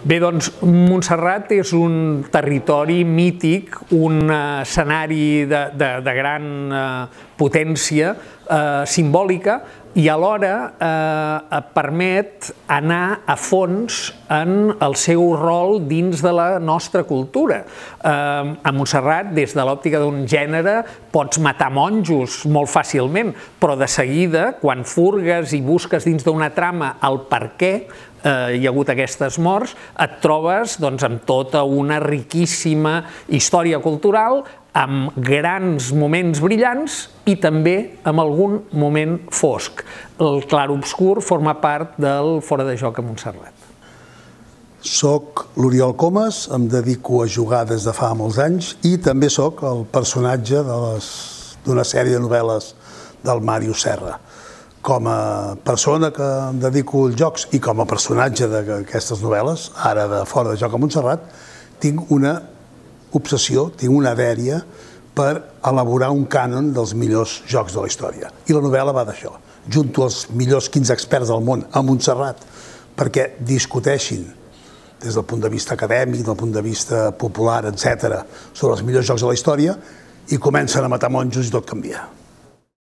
Bé, doncs, Montserrat és un territori mític, un escenari de gran potència simbòlica i alhora permet anar a fons en el seu rol dins de la nostra cultura. A Montserrat, des de l'òptica d'un gènere, pots matar monjos molt fàcilment, però de seguida, quan furgues i busques dins d'una trama el per què hi ha hagut aquestes morts, et trobes amb tota una riquíssima història cultural, amb grans moments brillants i també amb algun moment fosc. El clarobscur forma part del Fora de Joc a Montserrat. Soc l'Oriol Comas, em dedico a jugar des de fa molts anys i també soc el personatge d'una sèrie de novel·les del Màrius Serra. Com a persona que em dedico als jocs i com a personatge d'aquestes novel·les, ara de Fora de Joc a Montserrat, tinc una obsessió, tinc una dèria per elaborar un cànon dels millors jocs de la història. I la novel·la va d'això. Junto els millors 15 experts del món a Montserrat perquè discuteixin des del punt de vista acadèmic, del punt de vista popular, etc., sobre els millors jocs de la història i comencen a matar monjos i tot canvia.